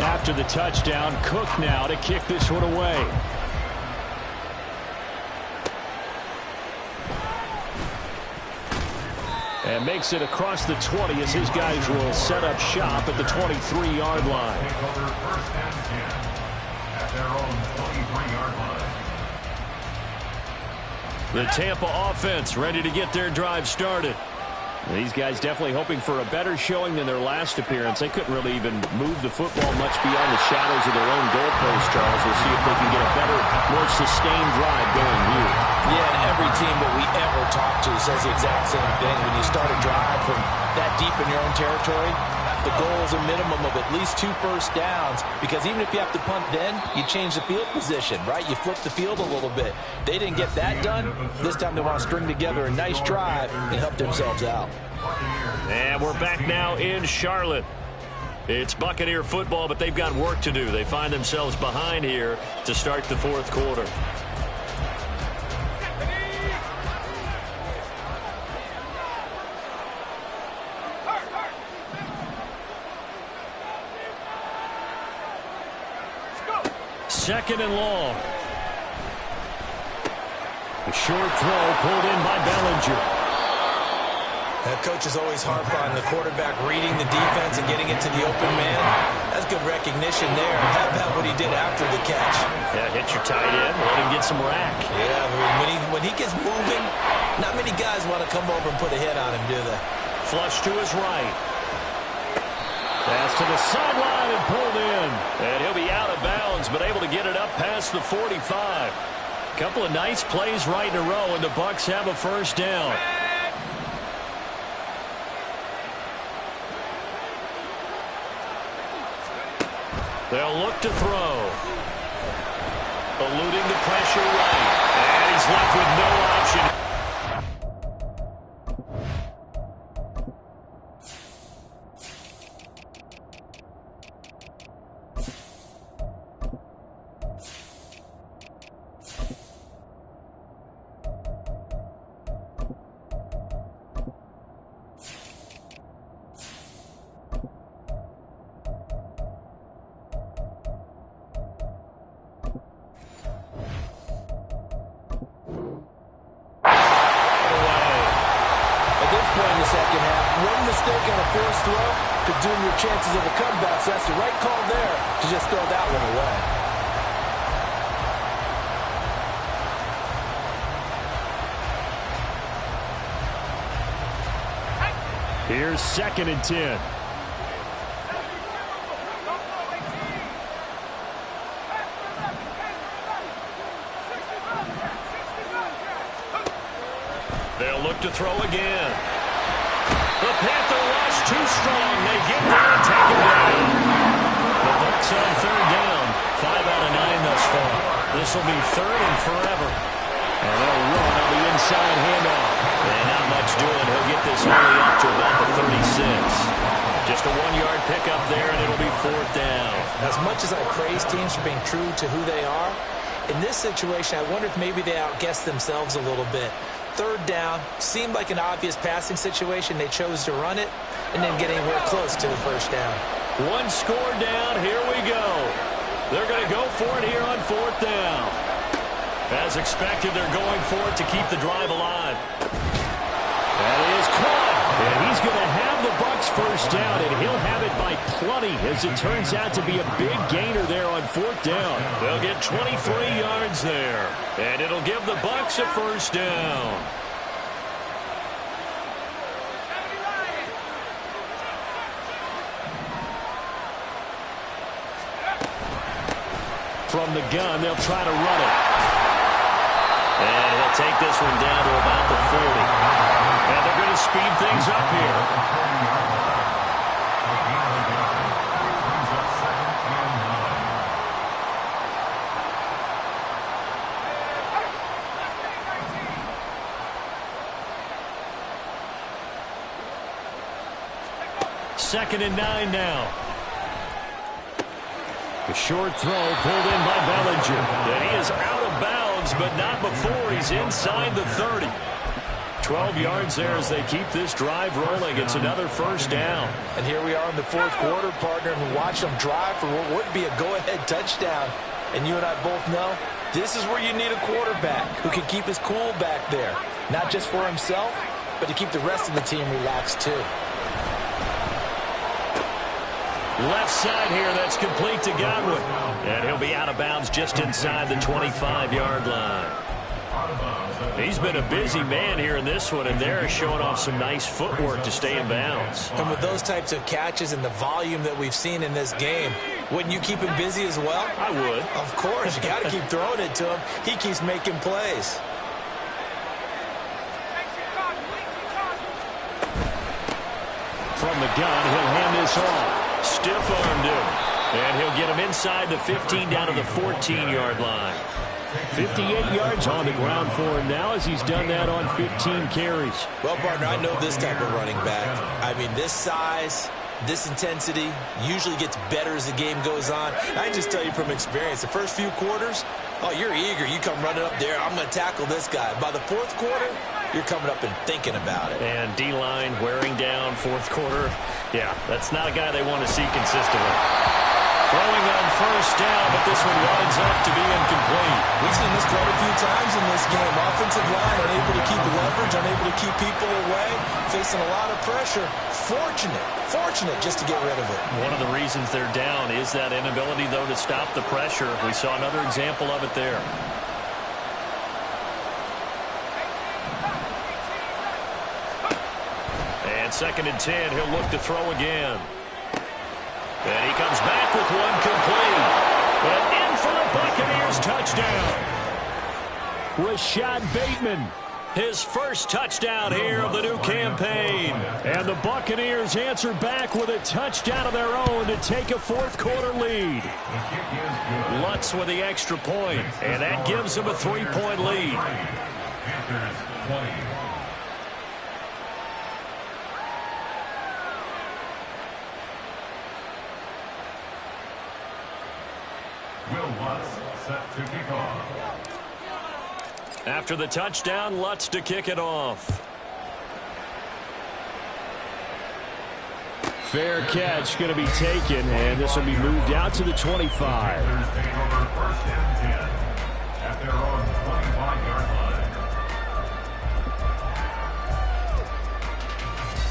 After the touchdown, Cook now to kick this one away. And makes it across the 20 as his guys will set up shop at the 23-yard line. Take over 1st and 10 at their own 23-yard line. The Tampa offense ready to get their drive started. These guys definitely hoping for a better showing than their last appearance. They couldn't really even move the football much beyond the shadows of their own goalpost, Charles. We'll see if they can get a better, more sustained drive going here. Yeah, and every team that we ever talk to says the exact same thing. When you start a drive from that deep in your own territory, the goal is a minimum of at least 2 first downs, because even if you have to punt then, you change the field position, right? You flip the field a little bit. They didn't get that done. This time they want to string together a nice drive and help themselves out. And we're back now in Charlotte. It's Buccaneer football, but they've got work to do. They find themselves behind here to start the 4th quarter. Second and long. A short throw pulled in by Bellinger. That coach is always harp on the quarterback reading the defense and getting it to the open man. That's good recognition there. How about what he did after the catch? Yeah, hit your tight end, let him get some rack. Yeah, when he gets moving, not many guys want to come over and put a hit on him, do they? Flush to his right. Pass to the sideline and pulled in. And he'll be out of bounds, but able to get it up past the 45. Couple of nice plays right in a row, and the Bucs have a first down. They'll look to throw. Eluding the pressure right. And he's left with no option. Chances of a comeback, so that's the right call there to just throw that one away. Here's 2nd and 10. They'll look to throw again. The Panther rush too strong. They get there and take it down. The Bucs on 3rd down. 5 out of 9 thus far. This will be 3rd and forever. And they'll run on the inside handoff. And not much doing. He'll get this only up to about the 36. Just a 1-yard pickup there, and it'll be 4th down. As much as I praise teams for being true to who they are, in this situation, I wonder if maybe they outguessed themselves a little bit. 3rd down, seemed like an obvious passing situation. They chose to run it and didn't get anywhere close to the first down. 1 score down, here we go. They're going to go for it here on 4th down. As expected, they're going for it to keep the drive alive. That is caught. And he's going to have the Bucs first down, and he'll have it by plenty. 20 as it turns out to be a big gainer there on 4th down. They'll get 23 yards there, and it'll give the Bucs a first down. From the gun, they'll try to run it. And he'll take this one down to about the 40. And they're going to speed things up here. Second and 9 now. The short throw pulled in by Bellinger. And he is out of bounds, but not before he's inside the 30. 12 yards there as they keep this drive rolling. It's another first down. And here we are in the 4th quarter, partner, and watch them drive for what would be a go-ahead touchdown. And you and I both know this is where you need a quarterback who can keep his cool back there. Not just for himself, but to keep the rest of the team relaxed too. Left side here, that's complete to Godwin. And he'll be out of bounds just inside the 25-yard line. He's been a busy man here in this one, and they're showing off some nice footwork to stay in bounds. And with those types of catches and the volume that we've seen in this game, wouldn't you keep him busy as well? I would. Of course, you got to keep throwing it to him. He keeps making plays. From the gun, he'll hand this off. Stiff-armed him. And he'll get him inside the 15 down to the 14-yard line. 58 yards on the ground for him now as he's done that on 15 carries. Well, partner, I know this type of running back. I mean, this size, this intensity usually gets better as the game goes on. I can just tell you from experience, the first few quarters, oh, you're eager. You come running up there, I'm going to tackle this guy. By the 4th quarter, you're coming up and thinking about it. And D-line wearing down 4th quarter. Yeah, that's not a guy they want to see consistently. Throwing on first down, but this one winds up to be incomplete. We've seen this quite a few times in this game. Offensive line unable to keep leverage, unable to keep people away, facing a lot of pressure. Fortunate just to get rid of it. One of the reasons they're down is that inability, though, to stop the pressure. We saw another example of it there. And 2nd and 10, he'll look to throw again. And he comes back with one complete. And in for the Buccaneers touchdown. Rashad Bateman, his first touchdown here of the new campaign. And the Buccaneers answer back with a touchdown of their own to take a 4th quarter lead. Lutz with the extra point, and that gives them a 3-point lead. Panthers 20. Will Lutz set to kick off. After the touchdown, Lutz to kick it off. Fair catch going to be taken, and this will be moved out to the 25. Panthers take over 1st and 10 at their own 25-yard line.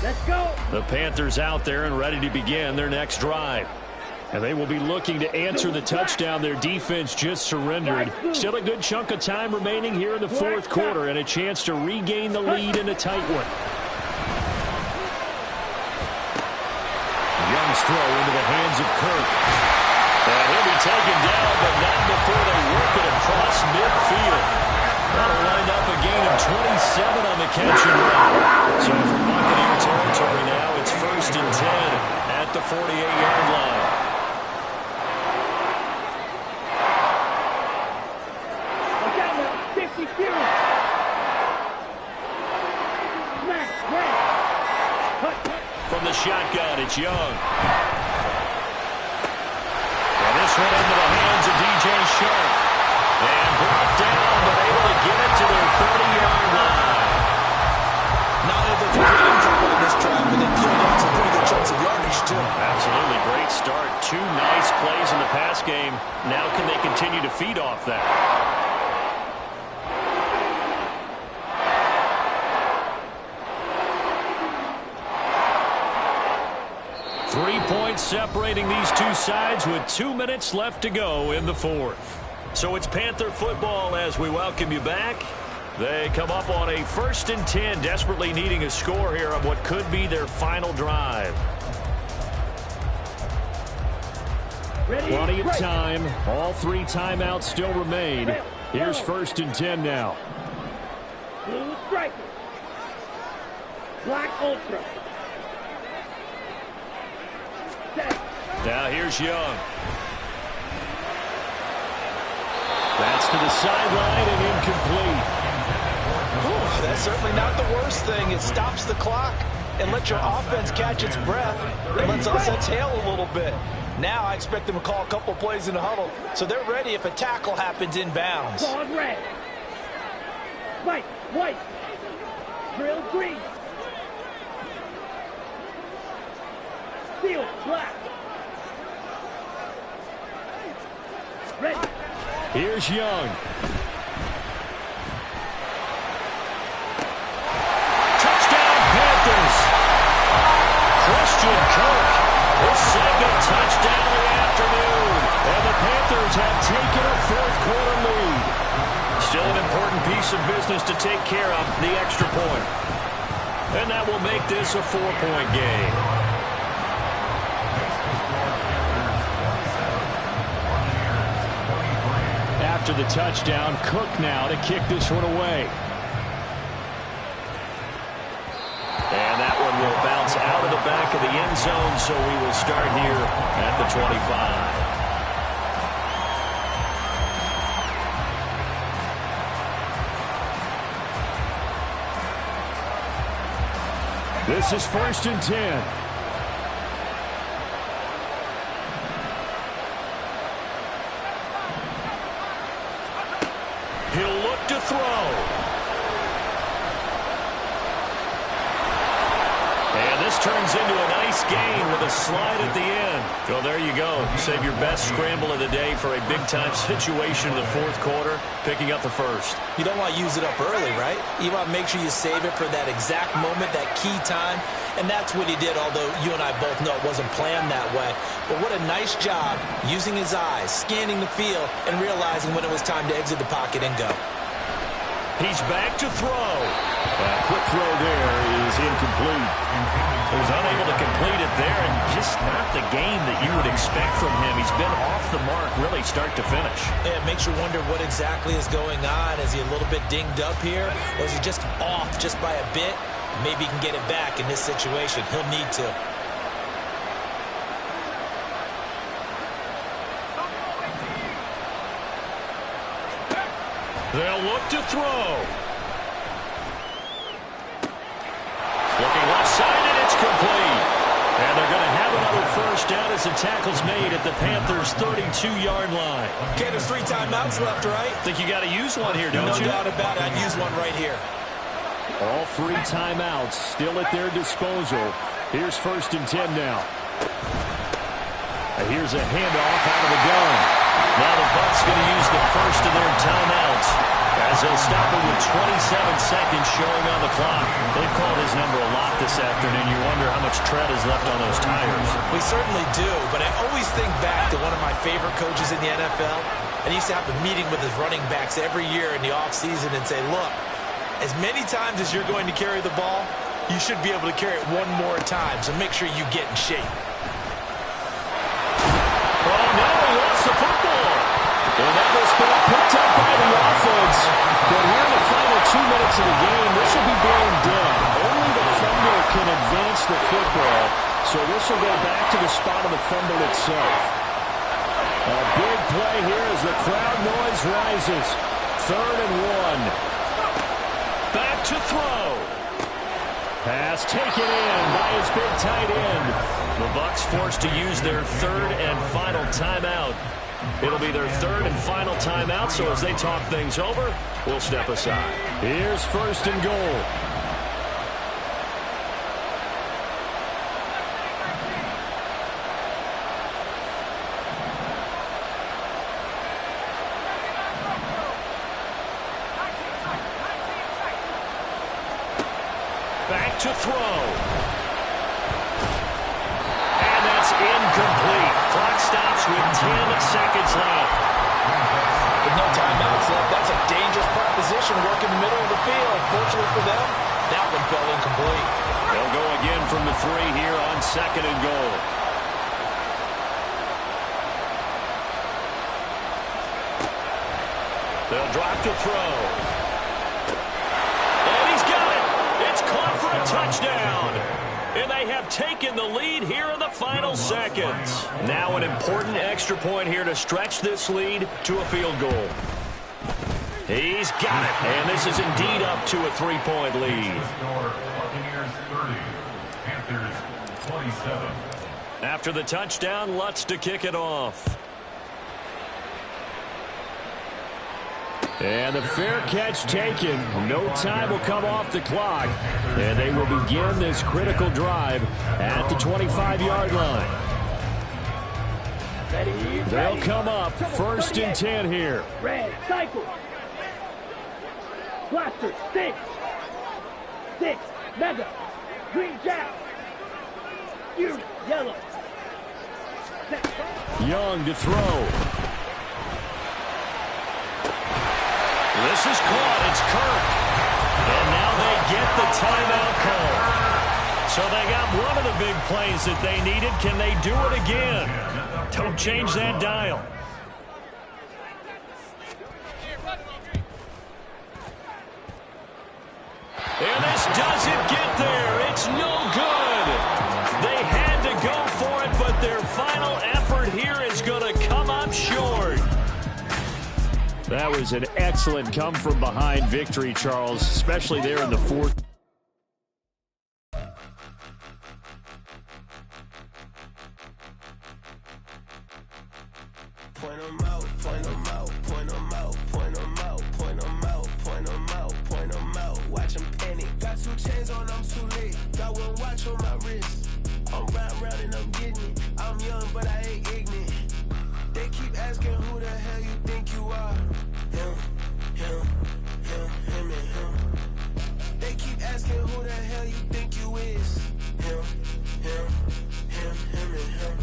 Let's go. The Panthers out there and ready to begin their next drive. And they will be looking to answer the touchdown their defense just surrendered. Still a good chunk of time remaining here in the 4th quarter and a chance to regain the lead in a tight one. Young's throw into the hands of Kirk. And he'll be taken down, but not before they work it across midfield. That'll wind up a gain of 27 on the catch and run. So for Buccaneer territory now, it's 1st and 10 at the 48-yard line. From the shotgun, it's Young. And this one into the hands of DJ Shark. And brought down, but able to get it to their 30-yard line. Not able to get in trouble in this drive, but they peeled out some pretty good chunks of yardage, too. Absolutely great start. 2 nice plays in the pass game. Now can they continue to feed off that? points separating these two sides with 2 minutes left to go in the fourth. So it's Panther football as we welcome you back. They come up on a 1st and 10, desperately needing a score here on what could be their final drive. Plenty of time. All 3 timeouts still remain. Here's 1st and 10 now. Blue striker. Black ultra. Set. Now here's Young. That's to the sideline and incomplete. Ooh, that's certainly not the worst thing. It stops the clock and lets your offense catch its breath and lets us exhale a little bit. Now I expect them to call a couple plays in the huddle, so they're ready if a tackle happens inbounds. Clawed red. Spike white. Drill green. Seal black. Red. Here's Young. Touchdown Panthers. Christian Kirk, his second touchdown of the afternoon. And the Panthers have taken a fourth-quarter lead. Still an important piece of business to take care of, the extra point. And that will make this a 4-point game. After the touchdown, Cook now to kick this one away. And that one will bounce out of the back of the end zone, so we will start here at the 25. This is 1st and 10. He'll look to throw. And this turns into a nice gain with a slide at the end. So there you go. Save your best scramble of the day for a big-time situation in the fourth quarter, picking up the first. You don't want to use it up early, right? You want to make sure you save it for that exact moment, that key time. And that's what he did, although you and I both know it wasn't planned that way. But what a nice job using his eyes, scanning the field, and realizing when it was time to exit the pocket and go. He's back to throw. A quick throw there is incomplete. He was unable to complete it there, and just not the game that you would expect from him. He's been off the mark really start to finish. Yeah, it makes you wonder what exactly is going on. Is he a little bit dinged up here, or is he just off just by a bit? Maybe he can get it back in this situation. He'll need to. They'll look to throw. Looking left side, and it's complete. And they're going to have another first down as the tackle's made at the Panthers' 32-yard line. Okay, there's 3 timeouts left, right? Think you got to use one here, don't you? No doubt about it. I'd use one right here. All 3 timeouts still at their disposal. Here's 1st and 10 now. Here's a handoff out of the gun. Now the Bucs going to use the first of their timeouts as they'll stop it with 27 seconds showing on the clock. They've called his number a lot this afternoon. You wonder how much tread is left on those tires. We certainly do, but I always think back to one of my favorite coaches in the NFL. And he used to have a meeting with his running backs every year in the offseason and say, look, as many times as you're going to carry the ball, you should be able to carry it one more time, so make sure you get in shape. Oh, no, he lost the football. And that was picked up by the offense. But here in the final 2 minutes of the game, this will be blown dead. Only the fumble can advance the football, so this will go back to the spot of the fumble itself. A big play here as the crowd noise rises. 3rd and 1. Back to throw. Pass taken in by his big tight end. The Bucs forced to use their 3rd and final timeout. It'll be their 3rd and final timeout, so as they talk things over, we'll step aside. Here's 1st and goal. Back to throw. And that's seconds left. With no timeouts left, that's a dangerous proposition. Work in the middle of the field. Fortunately for them, that one fell incomplete. They'll go again from the 3 here on 2nd and goal. They'll drop to throw. And he's got it. It's caught for a touchdown. And they have taken the lead here in the final seconds. Now an important extra point here to stretch this lead to a field goal. He's got it. And this is indeed up to a 3-point lead. Buccaneers 30, Panthers 27. After the touchdown, Lutz to kick it off. And the fair catch taken. No time will come off the clock. And they will begin this critical drive at the 25-yard line. They'll come up 1st and 10 here. Red, cycle. Blaster, 6. 6, mega. Green jack. You, yellow. Young to throw. This is caught. It's Kirk. And now they get the timeout call. So they got one of the big plays that they needed. Can they do it again? Don't change that dial. And this doesn't get there. It's no good. They had to go for it, but their final effort here is going to come up short. That was an excellent come-from-behind victory, Charles, especially there in the 4th. Point 'em out, point 'em out, point 'em out, point 'em out, point 'em out, point 'em out, point 'em out. Watch 'em panic. Got 2 chains on, I'm too late. Got 1 watch on my wrist. I'm round and I'm getting it. I'm young, but I ain't ignorant. They keep asking who the hell you think you are. Him, and him. They keep asking who the hell you think you is. Him, and him.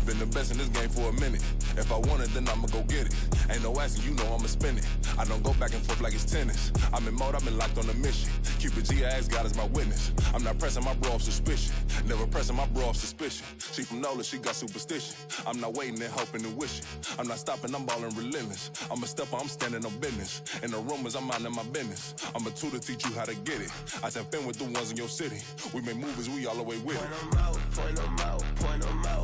Been the best in this game for a minute. If I want it, then I'ma go get it. Ain't no asking, you know I'ma spin it. I don't go back and forth like it's tennis. I'm in mode, I've been locked on a mission. Cupid G, I ask God as my witness. I'm not pressing my bro off suspicion. Never pressing my bro off suspicion. She from NOLA, she got superstition. I'm not waiting and hoping and wishing. I'm not stopping, I'm balling relentless. I'm a stepper, I'm standing on business. In the rumors, I'm minding my business. I'm a tutor, teach you how to get it. I tap in with the ones in your city. We make movies, we all the way with it. Point 'em out, point 'em out, point 'em out.